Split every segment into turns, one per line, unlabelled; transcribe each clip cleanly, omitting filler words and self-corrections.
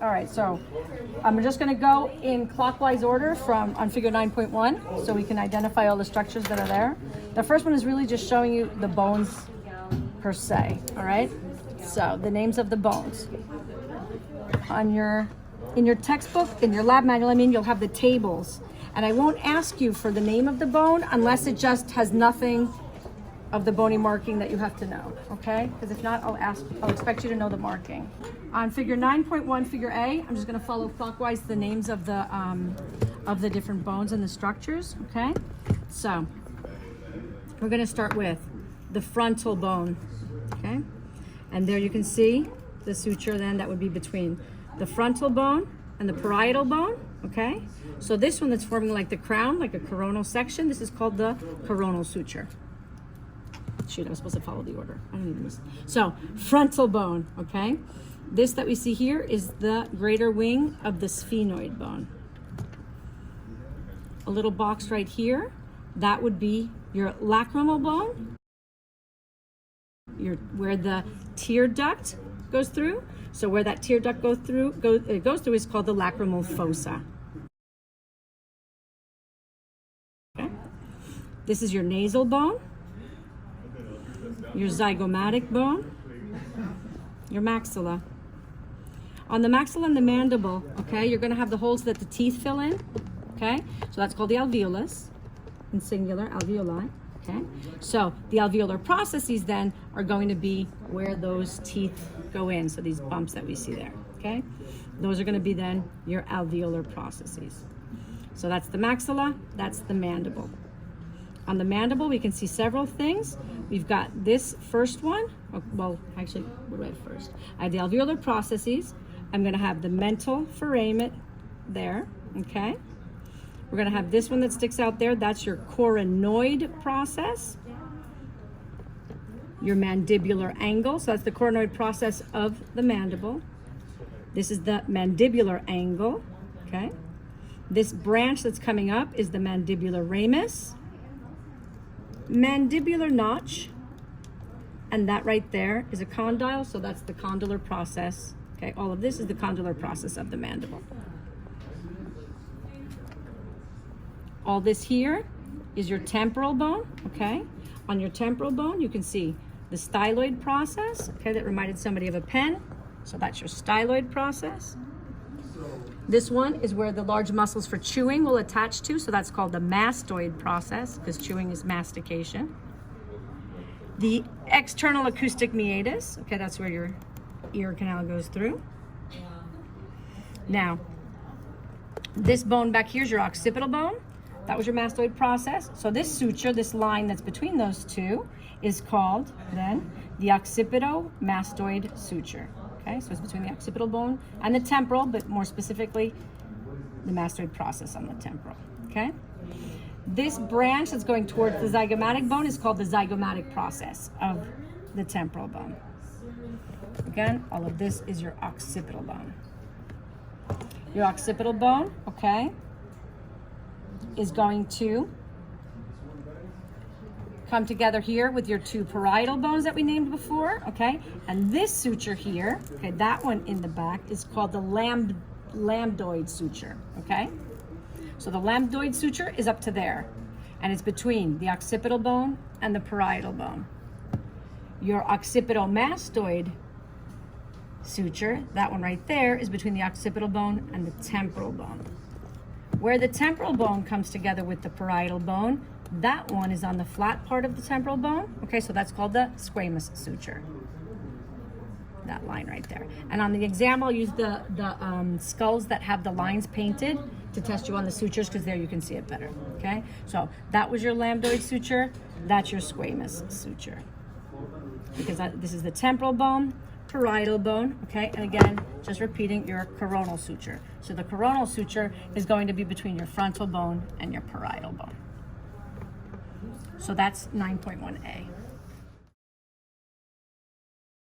All right, so I'm just gonna go in clockwise order from on figure 9.1 so we can identify all the structures that are there. The first one is really just showing you the bones per se, all right? So the names of the bones. In your textbook, in your lab manual, you'll have the tables. And I won't ask you for the name of the bone unless it just has nothing of the bony marking that you have to know, okay? Because if not, I'll expect you to know the marking. On figure 9.1, figure A, I'm just gonna follow clockwise the names of the different bones and the structures, okay? So, we're gonna start with the frontal bone, okay? And there you can see the suture then that would be between the frontal bone and the parietal bone, okay? So this one that's forming like the crown, like a coronal section, this is called the coronal suture. Shoot, I was supposed to follow the order. I don't even listen. So, frontal bone, okay? This that we see here is the greater wing of the sphenoid bone. A little box right here, that would be your lacrimal bone, where the tear duct goes through. So where that tear duct goes through is called the lacrimal fossa. Okay. This is your nasal bone, your zygomatic bone, your maxilla. On the maxilla and the mandible, okay, you're gonna have the holes that the teeth fill in, okay? So that's called the alveolus, in singular, alveoli, okay? So the alveolar processes then are going to be where those teeth go in, so these bumps that we see there, okay? Those are gonna be then your alveolar processes. So that's the maxilla, that's the mandible. On the mandible, we can see several things. We've got this first one. Well, actually, what do I have first? I have the alveolar processes. I'm going to have the mental foramen there, okay? We're going to have this one that sticks out there. That's your coronoid process. Your mandibular angle. So that's the coronoid process of the mandible. This is the mandibular angle, okay? This branch that's coming up is the mandibular ramus. Mandibular notch, and that right there is a condyle, so that's the condylar process. Okay, all of this is the condylar process of the mandible. All this here is your temporal bone, okay? On your temporal bone, you can see the styloid process, okay, that reminded somebody of a pen. So that's your styloid process. This one is where the large muscles for chewing will attach to, so that's called the mastoid process, because chewing is mastication. The external acoustic meatus, okay, that's where your ear canal goes through. Now, this bone back here is your occipital bone. That was your mastoid process. So this suture, this line that's between those two, is called then the occipito-mastoid suture. Okay, so it's between the occipital bone and the temporal, but more specifically, the mastoid process on the temporal, okay? This branch that's going towards the zygomatic bone is called the zygomatic process of the temporal bone. Again, all of this is your occipital bone. Your occipital bone, okay, is going to come together here with your two parietal bones that we named before, okay? And this suture here, okay, that one in the back is called the lambdoid suture, okay? So the lambdoid suture is up to there, and it's between the occipital bone and the parietal bone. Your occipitomastoid suture, that one right there, is between the occipital bone and the temporal bone. Where the temporal bone comes together with the parietal bone, that one is on the flat part of the temporal bone. Okay, so that's called the squamous suture. That line right there. And on the exam, I'll use the skulls that have the lines painted to test you on the sutures, because there you can see it better. Okay, so that was your lambdoid suture. That's your squamous suture. Because this is the temporal bone, parietal bone, okay? And again, just repeating your coronal suture. So the coronal suture is going to be between your frontal bone and your parietal bone. So that's 9.1a.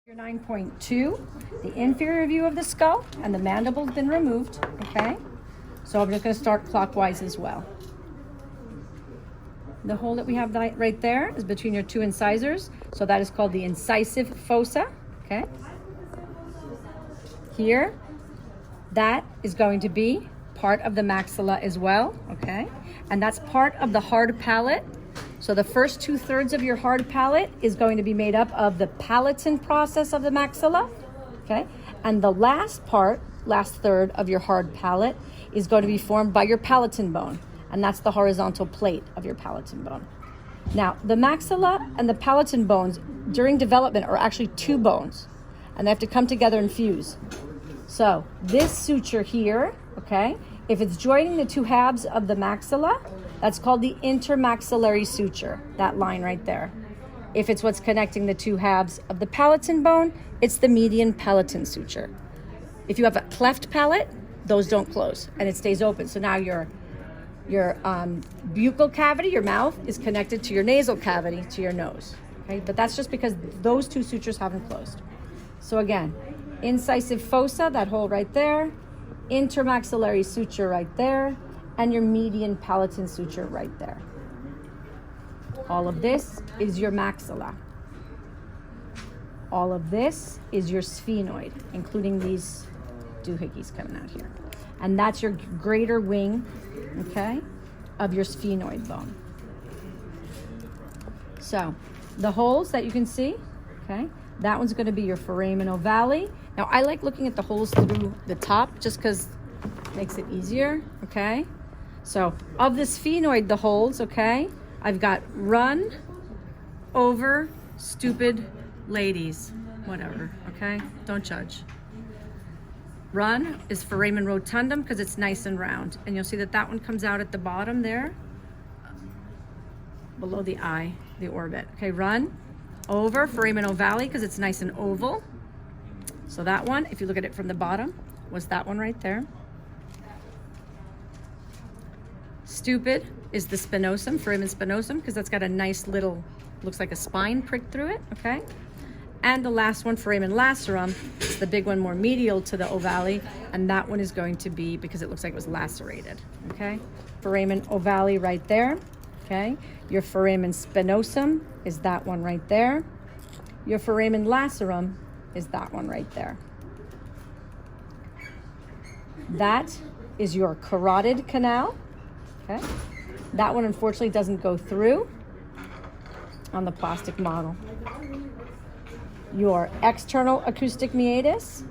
Your 9.2, the inferior view of the skull, and the mandible's been removed, okay? So I'm just gonna start clockwise as well. The hole that we have right there is between your two incisors, so that is called the incisive fossa, okay? Here, That is going to be part of the maxilla as well, okay? And that's part of the hard palate. So the first 2/3 of your hard palate is going to be made up of the palatin process of the maxilla, okay? And the last part, last third of your hard palate is going to be formed by your palatin bone. And that's the horizontal plate of your palatin bone. Now, the maxilla and the palatin bones during development are actually two bones, and they have to come together and fuse. So this suture here, okay, if it's joining the two halves of the maxilla, that's called the intermaxillary suture, that line right there. If it's what's connecting the two halves of the palatin bone, it's the median palatin suture. If you have a cleft palate, those don't close and it stays open. So now your buccal cavity, your mouth, is connected to your nasal cavity, to your nose. Okay, but that's just because those two sutures haven't closed. So again, incisive fossa, that hole right there, intermaxillary suture right there, and your median palatin suture right there. All of this is your maxilla. All of this is your sphenoid, including these doohickeys coming out here. And that's your greater wing, okay, of your sphenoid bone. So the holes that you can see, okay, that one's going to be your foramen ovale. Now I like looking at the holes through the top just because it makes it easier, okay? So of the sphenoid, the holes, okay, I've got run over stupid ladies, whatever, okay? Don't judge. Run is foramen rotundum because it's nice and round. And you'll see that that one comes out at the bottom there, below the eye, the orbit. Okay, run over foramen ovale because it's nice and oval. So that one, if you look at it from the bottom, was that one right there. Stupid is the spinosum, foramen spinosum, because that's got a nice little, looks like a spine pricked through it, okay? And the last one, foramen lacerum, is the big one more medial to the ovale, and that one is going to be, because it looks like it was lacerated, okay? Foramen ovale right there, okay? Your foramen spinosum is that one right there. Your foramen lacerum is that one right there. That is your carotid canal, okay? That one unfortunately doesn't go through on the plastic model. Your external acoustic meatus.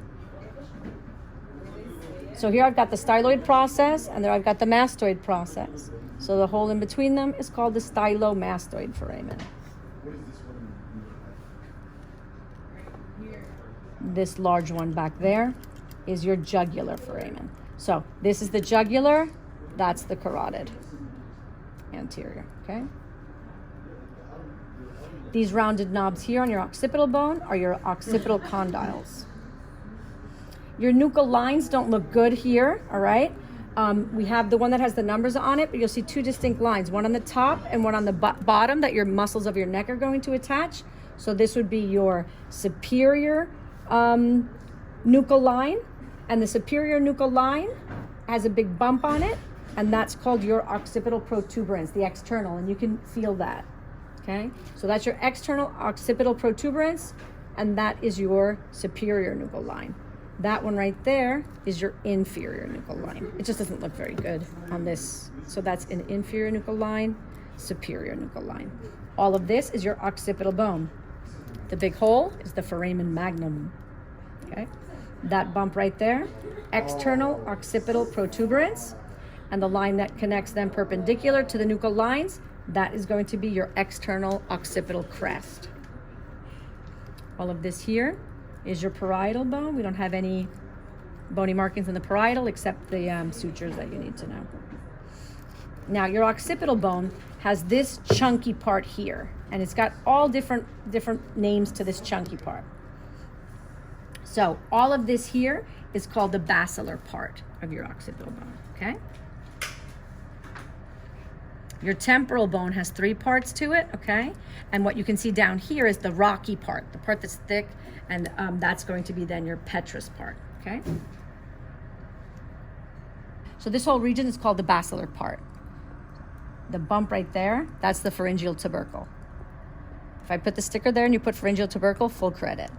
So here I've got the styloid process, and there I've got the mastoid process. So the hole in between them is called the stylomastoid foramen. This large one back there is your jugular foramen. So this is the jugular, that's the carotid anterior, okay? These rounded knobs here on your occipital bone are your occipital condyles. Your nuchal lines don't look good here, all right? We have the one that has the numbers on it, but you'll see two distinct lines, one on the top and one on the bottom that your muscles of your neck are going to attach. So this would be your superior nuchal line, and the superior nuchal line has a big bump on it, and that's called your occipital protuberance, the external, and you can feel that. Okay, so that's your external occipital protuberance, and that is your superior nuchal line. That one right there is your inferior nuchal line. It just doesn't look very good on this. So that's an inferior nuchal line, superior nuchal line. All of this is your occipital bone. The big hole is the foramen magnum. Okay, that bump right there, external occipital protuberance, and the line that connects them perpendicular to the nuchal lines, that is going to be your external occipital crest. All of this here is your parietal bone. We don't have any bony markings in the parietal except the sutures that you need to know. Now your occipital bone has this chunky part here, and it's got all different names to this chunky part. So all of this here is called the basilar part of your occipital bone, okay? Your temporal bone has 3 parts to it, okay? And what you can see down here is the rocky part, the part that's thick, and that's going to be then your petrous part, okay? So this whole region is called the basilar part. The bump right there, that's the pharyngeal tubercle. If I put the sticker there and you put pharyngeal tubercle, full credit.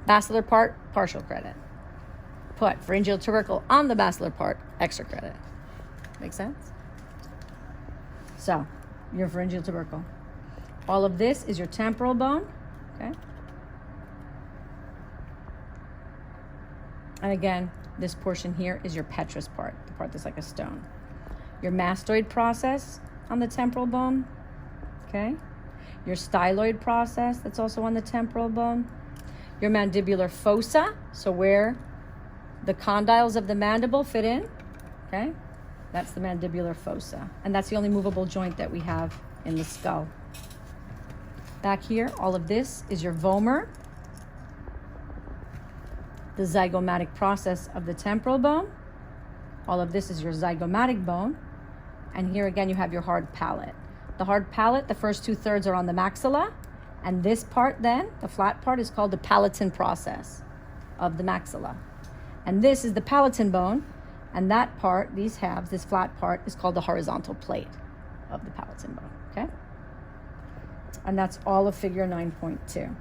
Basilar part, partial credit. put pharyngeal tubercle on the basilar part, extra credit. Make sense? So, your pharyngeal tubercle. All of this is your temporal bone, okay? And again, this portion here is your petrous part, the part that's like a stone. Your mastoid process on the temporal bone, okay? Your styloid process, that's also on the temporal bone. Your mandibular fossa, so where the condyles of the mandible fit in, okay? That's the mandibular fossa. And that's the only movable joint that we have in the skull. Back here, all of this is your vomer, the zygomatic process of the temporal bone. All of this is your zygomatic bone. And here again, you have your hard palate. The hard palate, the first 2/3 are on the maxilla. And this part then, the flat part, is called the palatin process of the maxilla. And this is the palatin bone. And that part, these halves, this flat part, is called the horizontal plate of the palatin bone, okay? And that's all of figure 9.2.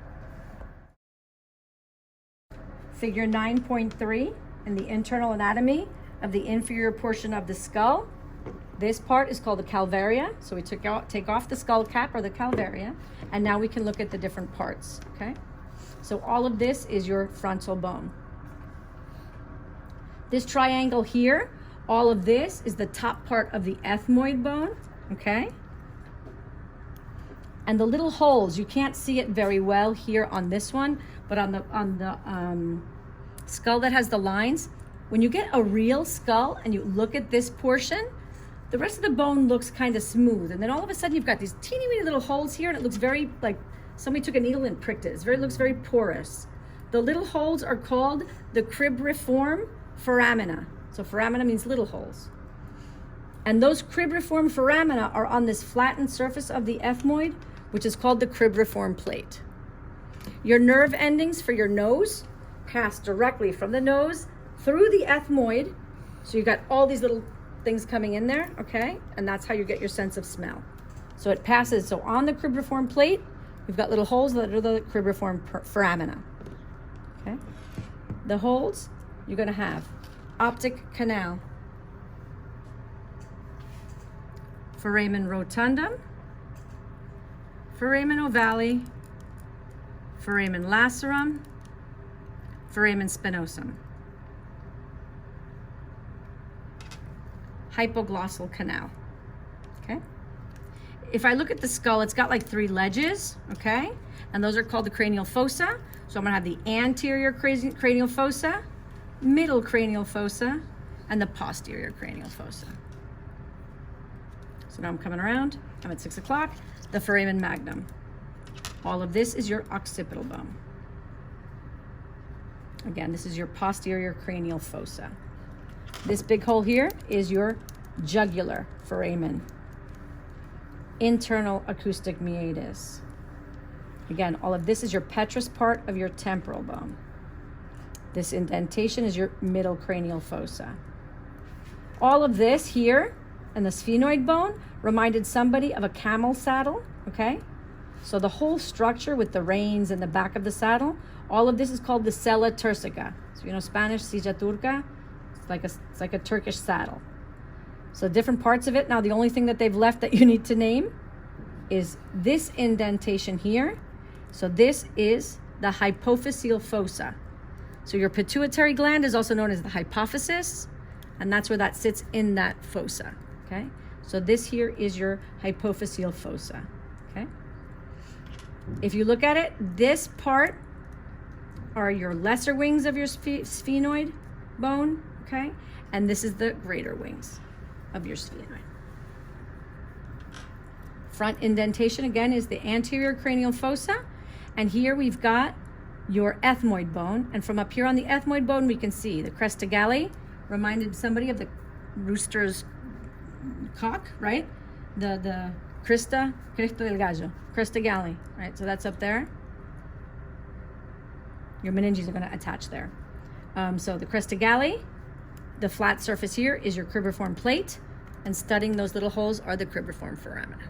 Figure 9.3, in the internal anatomy of the inferior portion of the skull. This part is called the calvaria. So we take off the skull cap, or the calvaria, and now we can look at the different parts, okay? So all of this is your frontal bone. This triangle here, all of this is the top part of the ethmoid bone, okay? And the little holes, you can't see it very well here on this one, but on the skull that has the lines, when you get a real skull and you look at this portion, the rest of the bone looks kind of smooth. And then all of a sudden you've got these teeny weeny little holes here, and it looks very like somebody took a needle and pricked it. It looks very porous. The little holes are called the cribriform foramina. So foramina means little holes. And those cribriform foramina are on this flattened surface of the ethmoid, which is called the cribriform plate. Your nerve endings for your nose pass directly from the nose through the ethmoid. So you've got all these little things coming in there, okay? And that's how you get your sense of smell. So it passes, so on the cribriform plate, you've got little holes that are the cribriform foramina, okay? The holes, you're gonna have optic canal, foramen rotundum, foramen ovale, foramen lacerum, foramen spinosum, hypoglossal canal, okay? If I look at the skull, it's got like 3 ledges, okay? And those are called the cranial fossa. So I'm gonna have the anterior cranial fossa, middle cranial fossa, and the posterior cranial fossa. So now I'm coming around, I'm at 6 o'clock, the foramen magnum. All of this is your occipital bone. Again, this is your posterior cranial fossa. This big hole here is your jugular foramen. Internal acoustic meatus. Again, all of this is your petrous part of your temporal bone. This indentation is your middle cranial fossa. All of this here and the sphenoid bone reminded somebody of a camel saddle, okay? So the whole structure with the reins and the back of the saddle, all of this is called the sella turcica. So you know Spanish, silla turca, it's like a Turkish saddle. So different parts of it. Now the only thing that they've left that you need to name is this indentation here. So this is the hypophyseal fossa. So your pituitary gland is also known as the hypophysis, and that's where that sits in that fossa, okay? So this here is your hypophyseal fossa, okay? If you look at it, this part are your lesser wings of your sphenoid bone, okay? And this is the greater wings of your sphenoid. Front indentation, again, is the anterior cranial fossa. And here we've got your ethmoid bone. And from up here on the ethmoid bone, we can see the cresta galli, reminded somebody of the rooster's cock, right? The cresta del gallo, cresta galli, right? So that's up there. Your meninges are going to attach there. So the cresta galli, the flat surface here is your cribriform plate, and studding those little holes are the cribriform foramina.